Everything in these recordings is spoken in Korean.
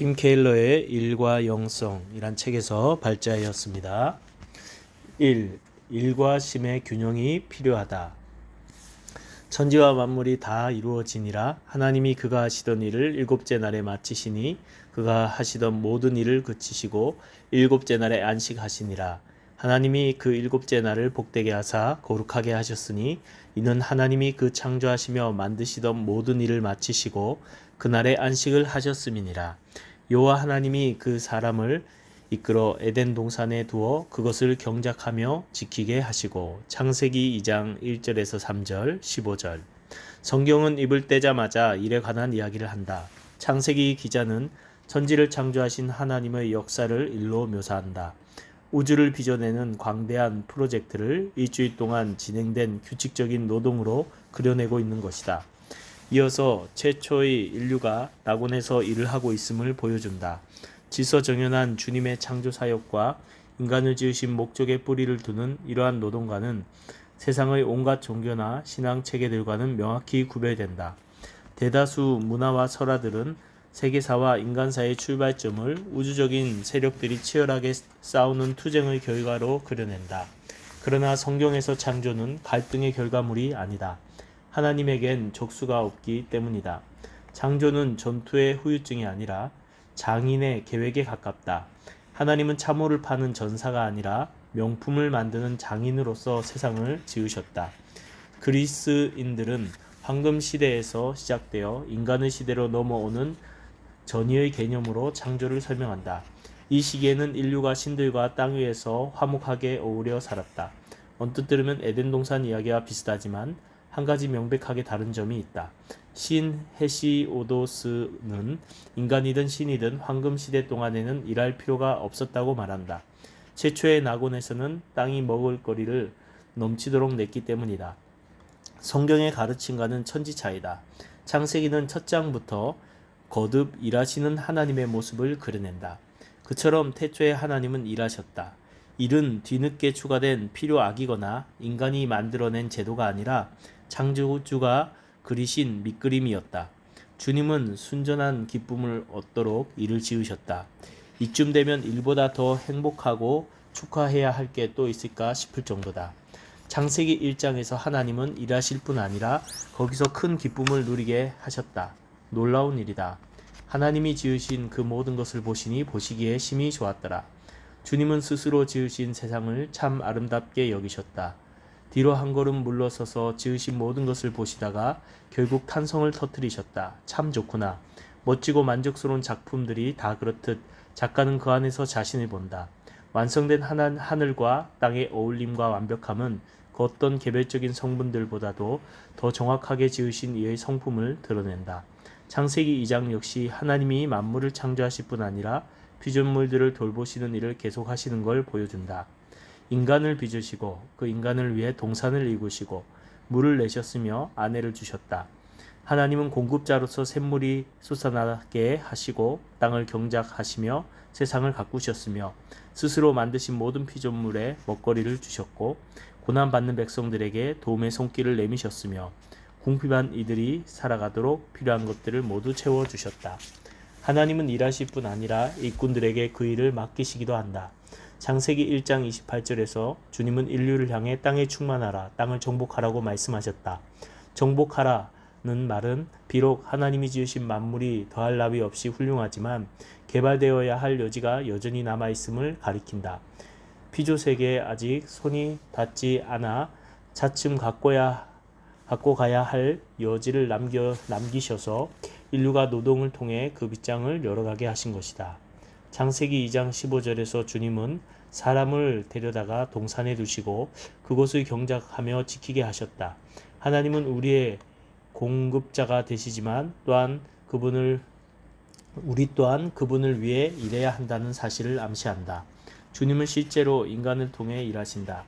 팀 케일러의 일과 영성이란 책에서 발자였습니다. 1. 일과 심의 균형이 필요하다. 천지와 만물이 다 이루어지니라. 하나님이 그가 하시던 일을 일곱째 날에 마치시니 그가 하시던 모든 일을 그치시고 일곱째 날에 안식하시니라. 하나님이 그 일곱째 날을 복되게 하사 거룩하게 하셨으니 이는 하나님이 그 창조하시며 만드시던 모든 일을 마치시고 그날에 안식을 하셨음이니라. 여호와 하나님이 그 사람을 이끌어 에덴 동산에 두어 그것을 경작하며 지키게 하시고. 창세기 2장 1절에서 3절 15절. 성경은 입을 떼자마자 일에 관한 이야기를 한다. 창세기 기자는 천지를 창조하신 하나님의 역사를 일로 묘사한다. 우주를 빚어내는 광대한 프로젝트를 일주일 동안 진행된 규칙적인 노동으로 그려내고 있는 것이다. 이어서 최초의 인류가 낙원에서 일을 하고 있음을 보여준다. 질서정연한 주님의 창조 사역과 인간을 지으신 목적에 뿌리를 두는 이러한 노동과는 세상의 온갖 종교나 신앙 체계들과는 명확히 구별된다. 대다수 문화와 설화들은 세계사와 인간사의 출발점을 우주적인 세력들이 치열하게 싸우는 투쟁의 결과로 그려낸다. 그러나 성경에서 창조는 갈등의 결과물이 아니다. 하나님에겐 적수가 없기 때문이다. 창조는 전투의 후유증이 아니라 장인의 계획에 가깝다. 하나님은 참호를 파는 전사가 아니라 명품을 만드는 장인으로서 세상을 지으셨다. 그리스인들은 황금 시대에서 시작되어 인간의 시대로 넘어오는 전이의 개념으로 창조를 설명한다. 이 시기에는 인류가 신들과 땅 위에서 화목하게 어우러 살았다. 언뜻 들으면 에덴 동산 이야기와 비슷하지만 한 가지 명백하게 다른 점이 있다. 신 헤시오도스는 인간이든 신이든 황금시대 동안에는 일할 필요가 없었다고 말한다. 최초의 낙원에서는 땅이 먹을 거리를 넘치도록 냈기 때문이다. 성경의 가르침과는 천지 차이다. 창세기는 첫 장부터 거듭 일하시는 하나님의 모습을 그려낸다. 그처럼 태초에 하나님은 일하셨다. 일은 뒤늦게 추가된 필요악이거나 인간이 만들어낸 제도가 아니라 창조주가 그리신 밑그림이었다. 주님은 순전한 기쁨을 얻도록 일을 지으셨다. 이쯤 되면 일보다 더 행복하고 축하해야 할 게 또 있을까 싶을 정도다. 창세기 1장에서 하나님은 일하실 뿐 아니라 거기서 큰 기쁨을 누리게 하셨다. 놀라운 일이다. 하나님이 지으신 그 모든 것을 보시니 보시기에 심히 좋았더라. 주님은 스스로 지으신 세상을 참 아름답게 여기셨다. 뒤로 한 걸음 물러서서 지으신 모든 것을 보시다가 결국 탄성을 터뜨리셨다. 참 좋구나. 멋지고 만족스러운 작품들이 다 그렇듯 작가는 그 안에서 자신을 본다. 완성된 하늘과 땅의 어울림과 완벽함은 그 어떤 개별적인 성분들보다도 더 정확하게 지으신 이의 성품을 드러낸다. 창세기 2장 역시 하나님이 만물을 창조하실 뿐 아니라 피조물들을 돌보시는 일을 계속하시는 걸 보여준다. 인간을 빚으시고 그 인간을 위해 동산을 이루시고 물을 내셨으며 아내를 주셨다. 하나님은 공급자로서 샘물이 솟아나게 하시고 땅을 경작하시며 세상을 가꾸셨으며 스스로 만드신 모든 피조물에 먹거리를 주셨고 고난받는 백성들에게 도움의 손길을 내미셨으며 궁핍한 이들이 살아가도록 필요한 것들을 모두 채워주셨다. 하나님은 일하실 뿐 아니라 일꾼들에게 그 일을 맡기시기도 한다. 창세기 1장 28절에서 주님은 인류를 향해 땅에 충만하라, 땅을 정복하라고 말씀하셨다. 정복하라는 말은 비록 하나님이 지으신 만물이 더할 나위 없이 훌륭하지만 개발되어야 할 여지가 여전히 남아있음을 가리킨다. 피조세계에 아직 손이 닿지 않아 차츰 갖고 가야 할 여지를 남기셔서 인류가 노동을 통해 그 빗장을 열어가게 하신 것이다. 창세기 2장 15절에서 주님은 사람을 데려다가 동산에 두시고 그곳을 경작하며 지키게 하셨다. 하나님은 우리의 공급자가 되시지만 우리 또한 그분을 위해 일해야 한다는 사실을 암시한다. 주님은 실제로 인간을 통해 일하신다.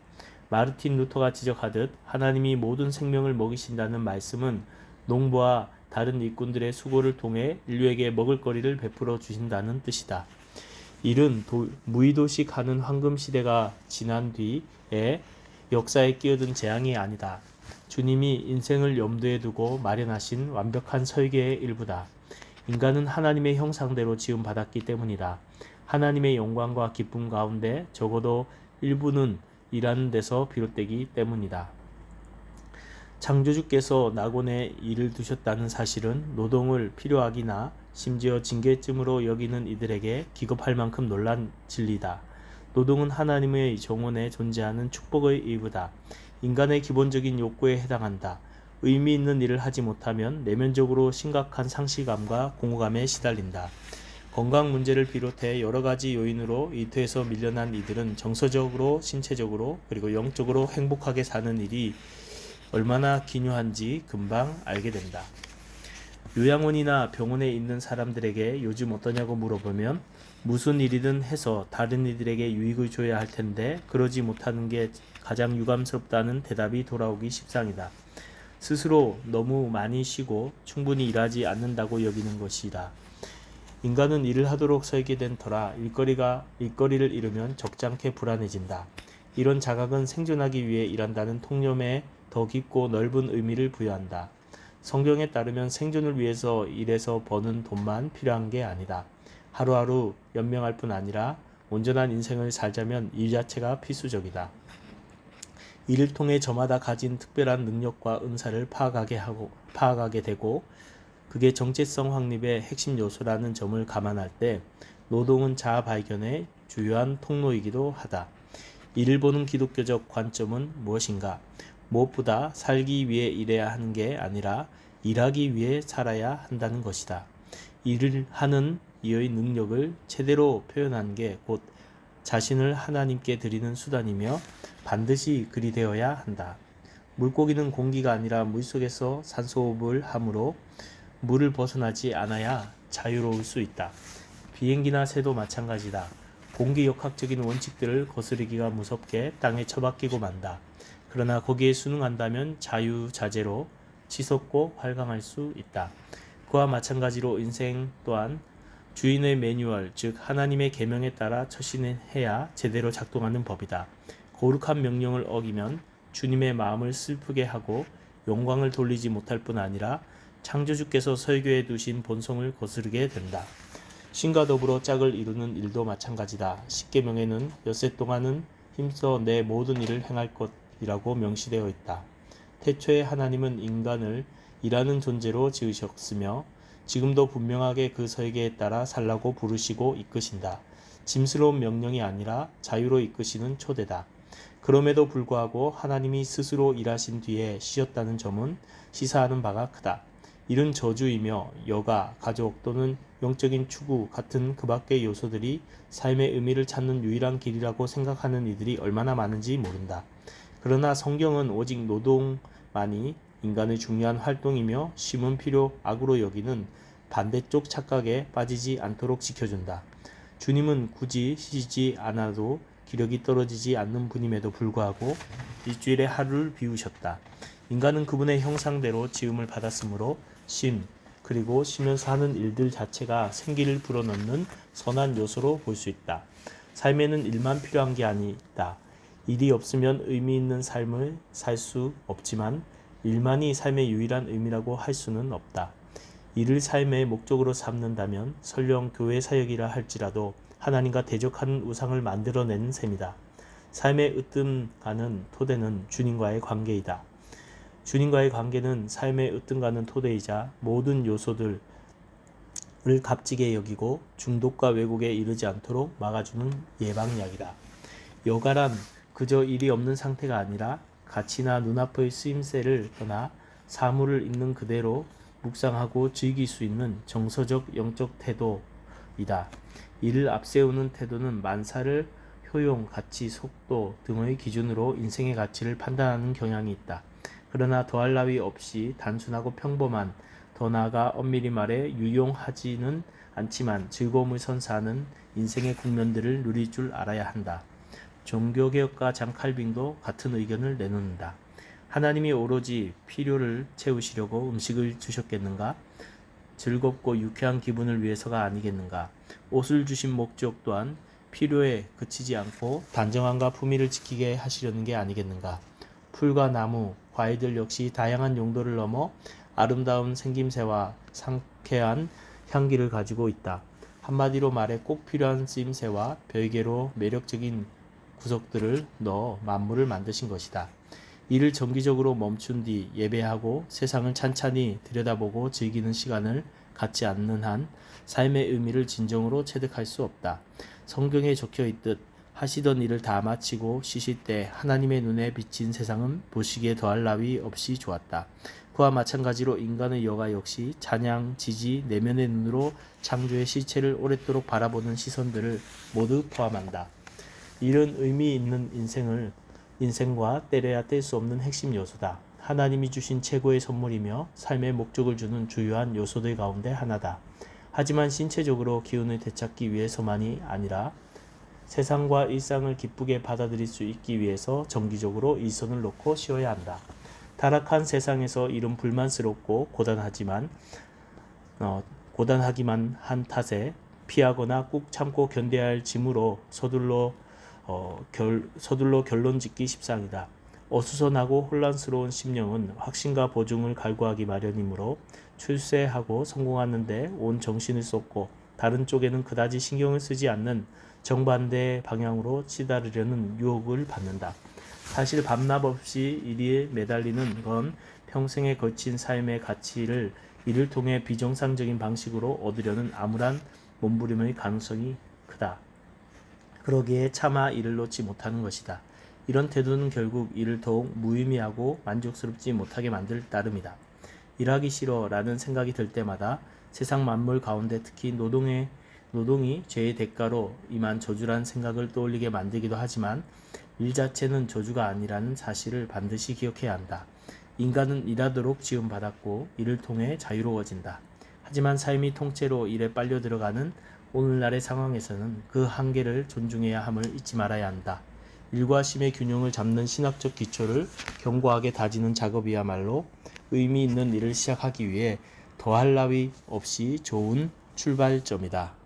마르틴 루터가 지적하듯 하나님이 모든 생명을 먹이신다는 말씀은 농부와 다른 일꾼들의 수고를 통해 인류에게 먹을거리를 베풀어 주신다는 뜻이다. 일은 무의도식 하는 황금시대가 지난 뒤에 역사에 끼어든 재앙이 아니다. 주님이 인생을 염두에 두고 마련하신 완벽한 설계의 일부다. 인간은 하나님의 형상대로 지음받았기 때문이다. 하나님의 영광과 기쁨 가운데 적어도 일부는 일하는 데서 비롯되기 때문이다. 창조주께서 낙원에 일을 두셨다는 사실은 노동을 필요하기나 심지어 징계쯤으로 여기는 이들에게 기겁할 만큼 놀란 진리다. 노동은 하나님의 정원에 존재하는 축복의 일부다. 인간의 기본적인 욕구에 해당한다. 의미 있는 일을 하지 못하면 내면적으로 심각한 상실감과 공허감에 시달린다. 건강 문제를 비롯해 여러 가지 요인으로 이투에서 밀려난 이들은 정서적으로, 신체적으로, 그리고 영적으로 행복하게 사는 일이 얼마나 기묘한지 금방 알게 된다. 요양원이나 병원에 있는 사람들에게 요즘 어떠냐고 물어보면 무슨 일이든 해서 다른 이들에게 유익을 줘야 할 텐데 그러지 못하는 게 가장 유감스럽다는 대답이 돌아오기 십상이다. 스스로 너무 많이 쉬고 충분히 일하지 않는다고 여기는 것이다. 인간은 일을 하도록 설계된 터라 일거리를 잃으면 적잖게 불안해진다. 이런 자각은 생존하기 위해 일한다는 통념에 더 깊고 넓은 의미를 부여한다. 성경에 따르면 생존을 위해서 일해서 버는 돈만 필요한 게 아니다. 하루하루 연명할 뿐 아니라 온전한 인생을 살자면 일 자체가 필수적이다. 이를 통해 저마다 가진 특별한 능력과 은사를 파악하게 되고 그게 정체성 확립의 핵심 요소라는 점을 감안할 때 노동은 자아 발견의 주요한 통로이기도 하다. 이를 보는 기독교적 관점은 무엇인가? 무엇보다 살기 위해 일해야 하는 게 아니라 일하기 위해 살아야 한다는 것이다. 일을 하는 이의 능력을 제대로 표현한 게 곧 자신을 하나님께 드리는 수단이며 반드시 그리 되어야 한다. 물고기는 공기가 아니라 물속에서 산소호흡을 하므로 물을 벗어나지 않아야 자유로울 수 있다. 비행기나 새도 마찬가지다. 공기역학적인 원칙들을 거스르기가 무섭게 땅에 처박히고 만다. 그러나 거기에 순응한다면 자유자재로 치솟고 활강할 수 있다. 그와 마찬가지로 인생 또한 주인의 매뉴얼, 즉 하나님의 계명에 따라 처신해야 제대로 작동하는 법이다. 거룩한 명령을 어기면 주님의 마음을 슬프게 하고 영광을 돌리지 못할 뿐 아니라 창조주께서 설교해 두신 본성을 거스르게 된다. 신과 더불어 짝을 이루는 일도 마찬가지다. 십계명에는 엿새 동안은 힘써 내 모든 일을 행할 것이라고 명시되어 있다. 태초에 하나님은 인간을 일하는 존재로 지으셨으며 지금도 분명하게 그 설계에 따라 살라고 부르시고 이끄신다. 짐스러운 명령이 아니라 자유로 이끄시는 초대다. 그럼에도 불구하고 하나님이 스스로 일하신 뒤에 쉬었다는 점은 시사하는 바가 크다. 일은 저주이며 여가, 가족 또는 영적인 추구 같은 그 밖의 요소들이 삶의 의미를 찾는 유일한 길이라고 생각하는 이들이 얼마나 많은지 모른다. 그러나 성경은 오직 노동만이 인간의 중요한 활동이며 쉼은 필요 악으로 여기는 반대쪽 착각에 빠지지 않도록 지켜준다. 주님은 굳이 쉬지 않아도 기력이 떨어지지 않는 분임에도 불구하고 일주일에 하루를 비우셨다. 인간은 그분의 형상대로 지음을 받았으므로 쉼, 그리고 쉬면서 하는 일들 자체가 생기를 불어넣는 선한 요소로 볼 수 있다. 삶에는 일만 필요한 게 아니다. 일이 없으면 의미 있는 삶을 살 수 없지만 일만이 삶의 유일한 의미라고 할 수는 없다. 일을 삶의 목적으로 삼는다면 설령 교회 사역이라 할지라도 하나님과 대적하는 우상을 만들어내는 셈이다. 삶의 으뜸가는 토대는 주님과의 관계이다. 주님과의 관계는 삶의 으뜸가는 토대이자 모든 요소들을 값지게 여기고 중독과 왜곡에 이르지 않도록 막아주는 예방약이다. 여가란 그저 일이 없는 상태가 아니라 가치나 눈앞의 쓰임새를 떠나 사물을 있는 그대로 묵상하고 즐길 수 있는 정서적 영적 태도이다. 이를 앞세우는 태도는 만사를 효용, 가치, 속도 등의 기준으로 인생의 가치를 판단하는 경향이 있다. 그러나 더할 나위 없이 단순하고 평범한, 더 나아가 엄밀히 말해 유용하지는 않지만 즐거움을 선사하는 인생의 국면들을 누릴 줄 알아야 한다. 종교개혁가 장 칼빈도 같은 의견을 내놓는다. 하나님이 오로지 필요를 채우시려고 음식을 주셨겠는가? 즐겁고 유쾌한 기분을 위해서가 아니겠는가? 옷을 주신 목적 또한 필요에 그치지 않고 단정함과 품위를 지키게 하시려는 게 아니겠는가? 풀과 나무, 과일들 역시 다양한 용도를 넘어 아름다운 생김새와 상쾌한 향기를 가지고 있다. 한마디로 말해 꼭 필요한 쓰임새와 별개로 매력적인 구석들을 넣어 만물을 만드신 것이다. 이를 정기적으로 멈춘 뒤 예배하고 세상을 찬찬히 들여다보고 즐기는 시간을 갖지 않는 한 삶의 의미를 진정으로 체득할 수 없다. 성경에 적혀 있듯 하시던 일을 다 마치고 쉬실 때 하나님의 눈에 비친 세상은 보시기에 더할 나위 없이 좋았다. 그와 마찬가지로 인간의 여가 역시 찬양, 지지, 내면의 눈으로 창조의 실체를 오랫도록 바라보는 시선들을 모두 포함한다. 이런 의미 있는 인생과 때려야 뗄 수 없는 핵심 요소다. 하나님이 주신 최고의 선물이며 삶의 목적을 주는 주요한 요소들 가운데 하나다. 하지만 신체적으로 기운을 되찾기 위해서만이 아니라 세상과 일상을 기쁘게 받아들일 수 있기 위해서 정기적으로 일선을 놓고 쉬어야 한다. 타락한 세상에서 일은 불만스럽고 고단하기만 한 탓에 피하거나 꾹 참고 견뎌야 할 짐으로 서둘러 결론 짓기 십상이다. 어수선하고 혼란스러운 심령은 확신과 보증을 갈구하기 마련이므로 출세하고 성공하는데 온 정신을 쏟고 다른 쪽에는 그다지 신경을 쓰지 않는 정반대 방향으로 치달으려는 유혹을 받는다. 사실 밤낮 없이 일에 매달리는 건 평생에 걸친 삶의 가치를 이를 통해 비정상적인 방식으로 얻으려는 암울한 몸부림의 가능성이 크다. 그러기에 차마 이를 놓지 못하는 것이다. 이런 태도는 결국 이를 더욱 무의미하고 만족스럽지 못하게 만들 따름이다. 일하기 싫어 라는 생각이 들 때마다 세상 만물 가운데 특히 노동이 죄의 대가로 임한 저주란 생각을 떠올리게 만들기도 하지만 일 자체는 저주가 아니라는 사실을 반드시 기억해야 한다. 인간은 일하도록 지음받았고 이를 통해 자유로워진다. 하지만 삶이 통째로 일에 빨려 들어가는 오늘날의 상황에서는 그 한계를 존중해야 함을 잊지 말아야 한다. 일과 쉼의 균형을 잡는 신학적 기초를 견고하게 다지는 작업이야말로 의미 있는 일을 시작하기 위해 더할 나위 없이 좋은 출발점이다.